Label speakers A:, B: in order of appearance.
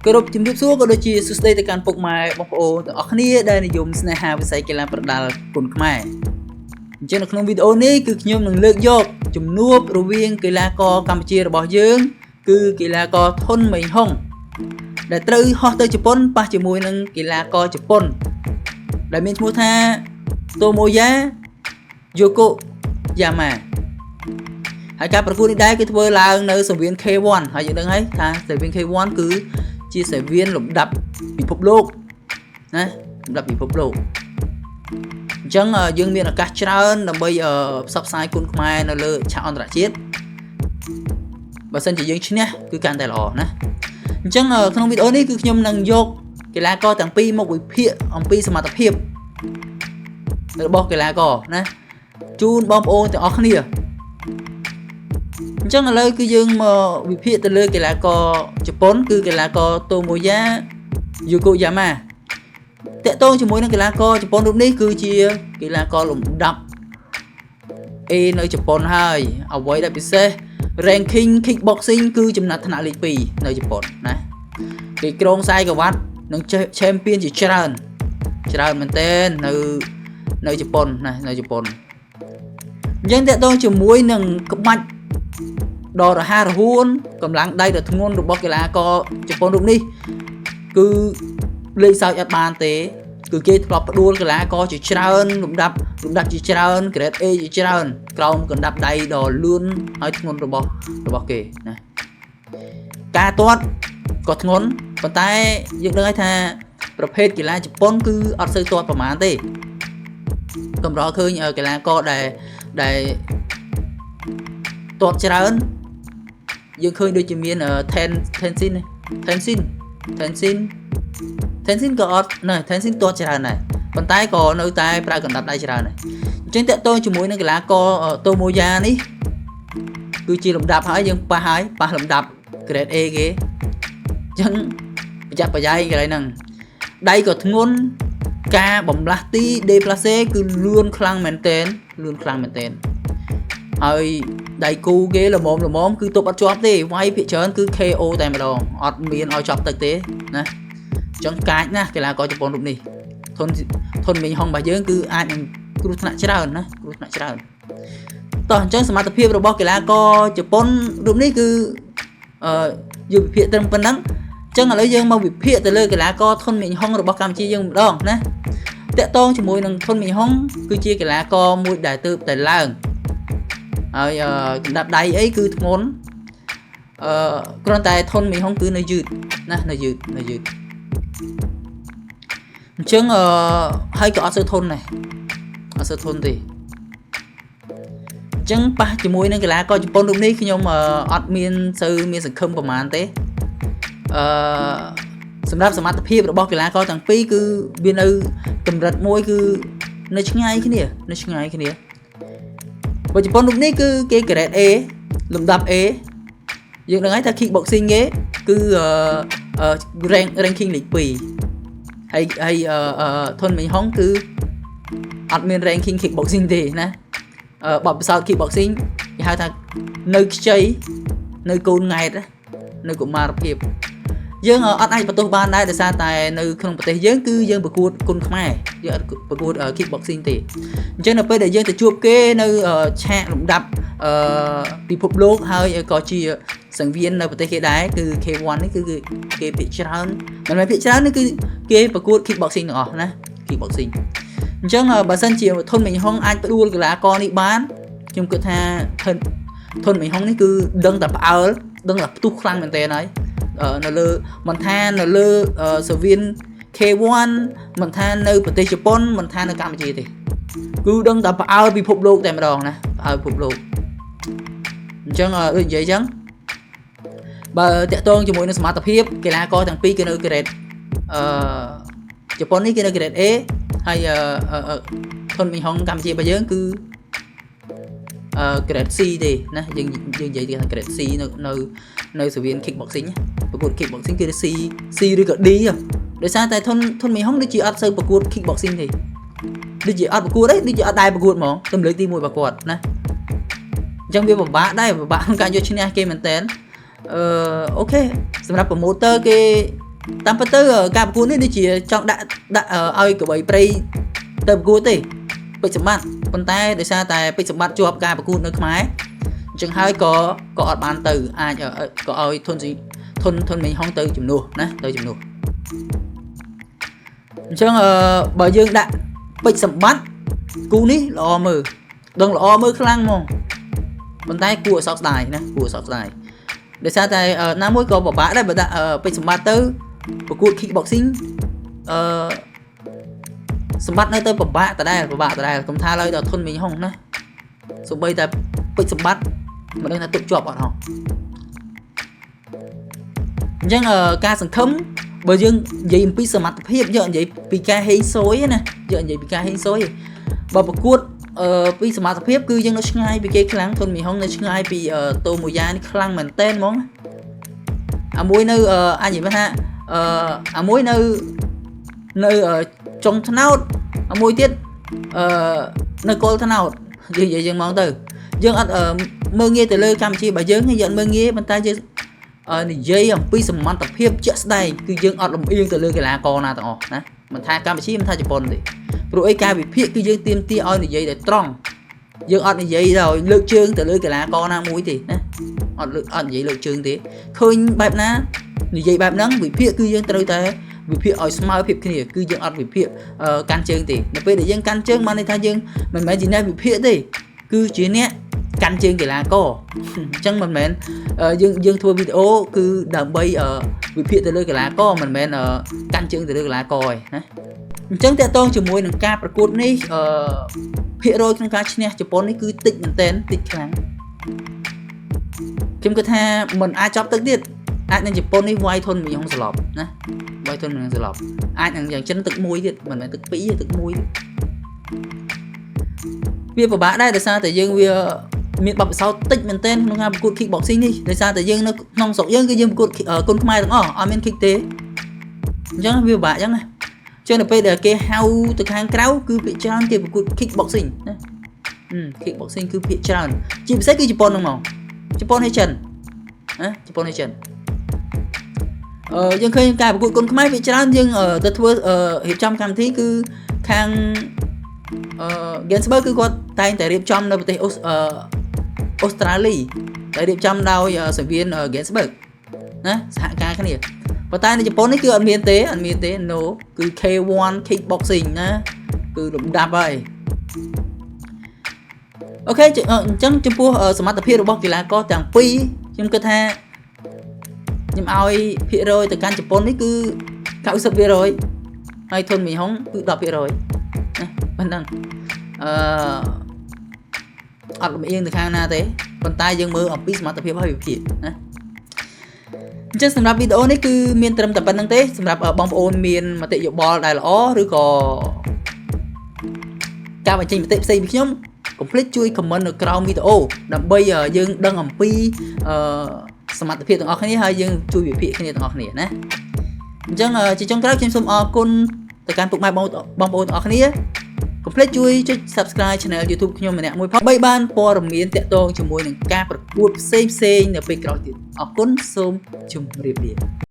A: គោរពជំរាបសួរក៏ដូចជាសួស្តីទៅកាន់ពុកម៉ែបងប្អូនទាំងអស់គ្នាដែលនិយមស្នេហាវិស័យកីឡាប្រដាល់គុណខ្មែរអញ្ចឹងនៅក្នុងវីដេអូនេះគឺខ្ញុំនឹងលើកយកជំនួបរវាងកីឡាករកម្ពុជារបស់យើងគឺកីឡាករធុនមេងហុងដែលត្រូវហោះទៅជប៉ុនប៉ះជាមួយនឹងកីឡាករជប៉ុនដែលមានឈ្មោះថាតូម៉ូយ៉ាយូកូយ៉ាម៉ាហើយការប្រកួតនេះដែរគឺធ្វើឡើងនៅសង្វៀន K1 ហើយយើងដឹងហើយថាសង្វៀន K1 គឺជាសង្វៀនលំដាប់ពិភពលោកណាលំដាប់ពិភពលោកអញ្ចឹងយើងមានឱកាសច្រើនដើម្បីផ្សព្វផ្សាយគុណខ្មែរនៅលើឆាកអន្តរជាតិបើសិនជាយើងឈ្នះគឺកាន់តែល្អណាអញ្ចឹងក្នុងវីដេអូនេះគឺខ្ញុំនឹងយកកីឡាករទាំងពីរមកវិភាគអំពីសមត្ថភាពរបស់កីឡាករណាជូនបងប្អូនទាំងអស់គ្នាអញ្ចឹងឥឡូវគឺយើងមកវិភាគទៅលើកីឡាករជប៉ុនគឺកីឡាករតូម៉ូយ៉ាយូកូយ៉ាម៉ាតកតងជាមួយនឹងកីឡាករជប៉ុនរូបនេះគឺជាកីឡាករលំដាប់ A នៅជប៉ុនហើយអ្វីដែលពិសេស ranking kickboxing គឺចំណាត់ថ្នាក់លេខ2នៅជប៉ុនណាគេក្រុងខ្សែក្រវ៉ាត់និង champion ជាច្រើនមែនទែននៅជប៉ុនណានៅជប៉ុនអញ្ចឹងតកតងជាមួយនឹងក្បាច់ដ៏រហ័សរហួនកម្លាំងដៃដ៏ធ្ងន់របស់កីឡាករជប៉ុនរូបនេះគឺលេខសើចអត់បានទេគឺគេធ្លាប់ផ្ដួលកីឡាករជាច្រើនលំដាប់ជាច្រើន grade A ជាច្រើនក្រោមកណ្ដាប់ដៃដ៏លឿនហើយធ្ងន់របស់គេណាការទាត់ក៏ធ្ងន់ប៉ុន្តែយើងដឹងហើយថាប្រភេទកីឡាជប៉ុនគឺអត់សូវទាត់ប្រហែលទេកម្រឃើញកីឡាករដែលទាត់ច្រើនយើងឃើញដូចជាមានTenzinក៏អត់ណា Tenzin ទាត់ច្រើនដែរប៉ុន្តែក៏នៅតែប្រើកណ្ដាប់ដៃច្រើនដែរអញ្ចឹងតកតងជាមួយនឹងកីឡាករតូម៉ូយ៉ានេះគឺជាលំដាប់ហើយយើងប៉ះលំដាប់ grade A គេអញ្ចឹងប្រយ័ត្នប្រយែងកន្លែងហ្នឹងដៃក៏ធ្ងន់ការបំលាស់ទី déplacé គឺលឿនខ្លាំងមែនទែនហើយដៃគូគេល្មមគឺទប់អត់ជាប់ទេវាយភាគច្រើនគឺ KO តែម្ដងអត់មានឲ្យជាប់ទឹកទេណាអញ្ចឹងកាចណាស់កីឡាករជប៉ុនរូបនេះធុនមេងហុងរបស់យើងគឺអាចនឹងគ្រោះថ្នាក់ច្រើនណាតោះអញ្ចឹងសមត្ថភាពរបស់កីឡាករជប៉ុនរូបនេះគឺយើងវិភាគត្រឹមប៉ុណ្ណឹងអញ្ចឹងឥឡូវយើងមកវិភាគទៅលើកីឡាករធុនមេងហុងរបស់កម្ពុជាយើងម្ដងណាតកតងជាមួយនឹងធុនមេងហុងគឺជាកីឡាករមួយដែលទើបតែឡើងហើយកណ្ដាប់ដៃអីគឺធ្ងន់គ្រាន់តែធុនមេងហុងគឺនៅយឺតណានៅយឺតអញ្ចឹងហើយក៏អត់សូវធន់ទេអញ្ចឹងប៉ះជាមួយនឹងកីឡាករជប៉ុនរូបនេះខ្ញុំអត់មានសូវមានសង្ឃឹមប្រហែលទេសម្រាប់សមត្ថភាពរបស់កីឡាករទាំងពីរគឺវានៅកម្រិតមួយគឺនៅឆ្ងាយគ្នាបើជប៉ុនរូបនេះគឺគេ grade A លំដាប់ A យើងដឹងហើយថា kickboxing គេគឺ ranking លេខ2ហើយធុនមេងហុងគឺអត់មាន ranking kickboxing ទេណាបបពិសោធន៍ kickboxing គេហៅថានៅខ្ចីនៅកូនង៉ែតនៅកុមារភាពយើងអត់អាចបន្ទោសបានដែរដោយសារតែនៅក្នុងប្រទេសយើងគឺយើងប្រកួតគុនខ្មែរយើងអត់ប្រកួត kickboxing ទេអញ្ចឹងនៅពេលដែលយើងទៅជួបគេនៅឆាកលំដាប់ពិភពលោកហើយក៏ជាសង្វៀននៅប្រទេសគេដែរគឺ K1 នេះគឺគេភាគច្រើនមិនមែនភាគច្រើននេះគឺគេប្រកួត kickboxing ទាំងអស់ណា kickboxing អញ្ចឹងបើសិនជាធុនមេងហុងអាចផ្ដួលកីឡាករនេះបានខ្ញុំគិតថាធុនមេងហុងនេះគឺដឹងតែផ្អើលដឹងតែផ្ទុះខ្លាំងមែនទែនហើយនៅលើមិនថានៅលើសង្វៀន K1 មិនថានៅប្រទេសជប៉ុនមិនថានៅកម្ពុជាទេគឺដឹងតែផ្អើលពិភពលោកតែម្ដងណាផ្អើលពិភពលោកអញ្ចឹងដូចនិយាយអញ្ចឹងបើតាក់ទងជាមួយនឹងសមត្ថភាពកីឡាករទាំងពីរគឺនៅ grade ជប៉ុននេះគឺនៅ grade A ហើយធុនមេងហុងកម្ពុជារបស់យើងគឺgrade C ទេណាយើងនិយាយថា grade C នៅសង្វៀន kickboxing ប្រកួត kickboxing គឺ C ឬក៏ D ដោយសារតែធុនមេងហុងដូចជាអត់សូវប្រកួត kickboxing ទេដូចជាអត់ប្រកួតទេដូចជាអត់ដែរប្រកួតហ្មងទំលើកទី1របស់គាត់ណាអញ្ចឹងវាពិបាកក្នុងការយកឈ្នះគេមែនតើអូខេសម្រាប់ promoter គេ តាមពិតទៅការប្រកួតនេះដូចជាចង់ដាក់ឲ្យក្របីព្រៃទៅប្រកួតទេពេជ្រសម្បត្តិប៉ុន្តែដោយសារតែពេជ្រសម្បត្តិជាប់ការប្រកួតនៅខ្មែរអញ្ចឹងហើយក៏អត់បានទៅអាចក៏ឲ្យធនមីងហុងទៅជំនួសណាទៅជំនួសអញ្ចឹងបើយើងដាក់ពេជ្រសម្បត្តិគូនេះល្អមើលដឹងល្អមើលខ្លាំងហ្មងប៉ុន្តែគួរឲ្យសោកស្ដាយណាគួរឲ្យសោកស្ដាយដោយសារតែណាមួយក៏ពិបាកដែរបើដាក់ពេជ្រសម្បត្តិទៅប្រកួត kickboxing សម្បត្តិនៅទៅពិបាកដដែលកុំថាឡើយដល់ធនមីងហុងណាសូម្បីតែពេជ្រសម្បត្តិមិនដឹងថាទុកជាប់អត់ហ៎អញ្ចឹងការសង្ឃឹមបើយើងនិយាយអំពីសមត្ថភាពយកនិយាយពីការហេងស៊យណាយកនិយាយពីការហេងស៊យបើប្រកួតពីសមត្ថភាពគឺយើងនៅឆ្ងាយពីគេខ្លាំងធនមីងហុងនៅឆ្ងាយពីតូមួយយ៉ានេះខ្លាំងមែនតែនហ្មងអាមួយនៅអាចនិយាយថាអាមួយនៅចុងថ្នោតអាមួយទៀតនៅគល់ថ្នោតនិយាយយើងមកទៅយើងអត់មើងងាយទៅលើកម្ពុជាបើយើងអត់មើងងាយប៉ុន្តែយើងនិយាយអំពីសមត្ថភាពជាក់ស្ដែងគឺយើងអត់លំអៀងទៅលើកីឡាករណាទាំងអស់ណាមិនថាកម្ពុជាមិនថាជប៉ុនទេព្រោះអីការវិភាគគឺយើងទាមទារឲ្យនិយាយដោយត្រង់យើងអត់និយាយដោយលើកជើងទៅលើកីឡាករណាមួយទេណាអត់និយាយលើកជើងទេឃើញបែបណានិយាយបែបហ្នឹងវិភាគគឺយើងត្រូវតែវិភាគឲ្យស្មើភាពគ្នាគឺយើងអត់វិភាគកាន់ជើងទេនៅពេលដែលយើងកាន់ជើងបានន័យថាយើងមិនមែនជាអ្នកវិភាគទេគឺជាអ្នកកាន់ជើងកីឡាករអញ្ចឹងមិនមែនយើងធ្វើវីដេអូគឺដើម្បីវិភាគទៅលើកីឡាករមិនមែនកាន់ជើងទៅលើកីឡាករទេណាអញ្ចឹងតើតងជាមួយនឹងការប្រកួតនេះភាគរយក្នុងការឈ្នះជប៉ុននេះគឺតិចមែនទែនតិចខ្លាំងខ្ញុំគិតថាមិនអាចចប់ទឹកទៀតអាចនឹងជប៉ុននេះវាយធនមីងហុងស្លាប់ណាវាយធនមីងហុងស្លាប់អាចនឹងយ៉ាងចិនទឹក1ទៀតមិនមែនទឹក2ទេទឹក1វាពិបាកដែរដោយសារតែយើងវាមានបទពិសោធន៍តិចមែនទែនក្នុងការប្រកួត kickboxing នេះដោយសារតែយើងនៅក្នុងស្រុកយើងគឺយើងប្រកួតគុនខ្មែរទាំងអស់អត់មាន kick ទេអញ្ចឹងវាពិបាកអញ្ចឹងណាចឹងនៅពេលដែលគេហៅទៅខាងក្រៅគឺភាគច្រើនគេប្រកួត kickboxing ណា kickboxing គឺភាគច្រើនជាពិសេសគឺជប៉ុនហ្នឹងមកជប៉ុនហើយចិនណាជប៉ុនហើយចិនយើងឃើញការប្រកួតគុនខ្មែរភាគច្រើនយើងទៅធ្វើរៀបចំកម្មវិធីគឺខាងGainsbourg គឺគាត់តែងតែរៀបចំនៅប្រទេសអូស្ត្រាលីដែលរៀបចំដោយសាវៀន Gainsbourg ណាសហការគ្នាប៉ុន្តែនៅជប៉ុននេះគឺអត់មានទេ no គឺ K1 kickboxing ណាគឺលំដាប់ហើយអូខេអញ្ចឹងចំពោះសមត្ថភាពរបស់កីឡាករទាំងពីរខ្ញុំគិតថាខ្ញុំឲ្យភាគរយទៅកាន់ជប៉ុននេះគឺ 90% ហើយធនមីងហុងគឺ 10% ណាប៉ុណ្ណឹងអត់លំអៀងទៅខាងណាទេប៉ុន្តែយើងមើលអំពីសមត្ថភាពហើយវិភាគណាអញ្ចឹងសម្រាប់វីដេអូនេះគឺមានត្រឹមតែប៉ុណ្្នឹងទេសម្រាប់បងប្អូនមានមតិយោបល់ដែលល្អឬក៏ការបញ្ចេញមតិផ្សេងពីខ្ញុំកុំភ្លេចជួយ comment នៅក្រោមវីដេអូដើម្បីយើងដឹងអំពីសមត្ថភាពទាំងអស់គ្នាហើយយើងជួយវិភាគគ្នាទាំងអស់គ្នាណាអញ្ចឹងជាចុងក្រោយខ្ញុំសូមអរគុណទៅកាន់ពុកម៉ែបងប្អូនទាំងអស់គ្នាកុំភ្លេចជួយចុច Subscribe Channel YouTube ខ្ញុំម្នាក់មួយផងដើម្បីបានព័ត៌មានទាក់ទងជាមួយនឹងការប្រកួតផ្សេងៗនៅពេលក្រោយទៀតអរគុណសូមជម្រាបលា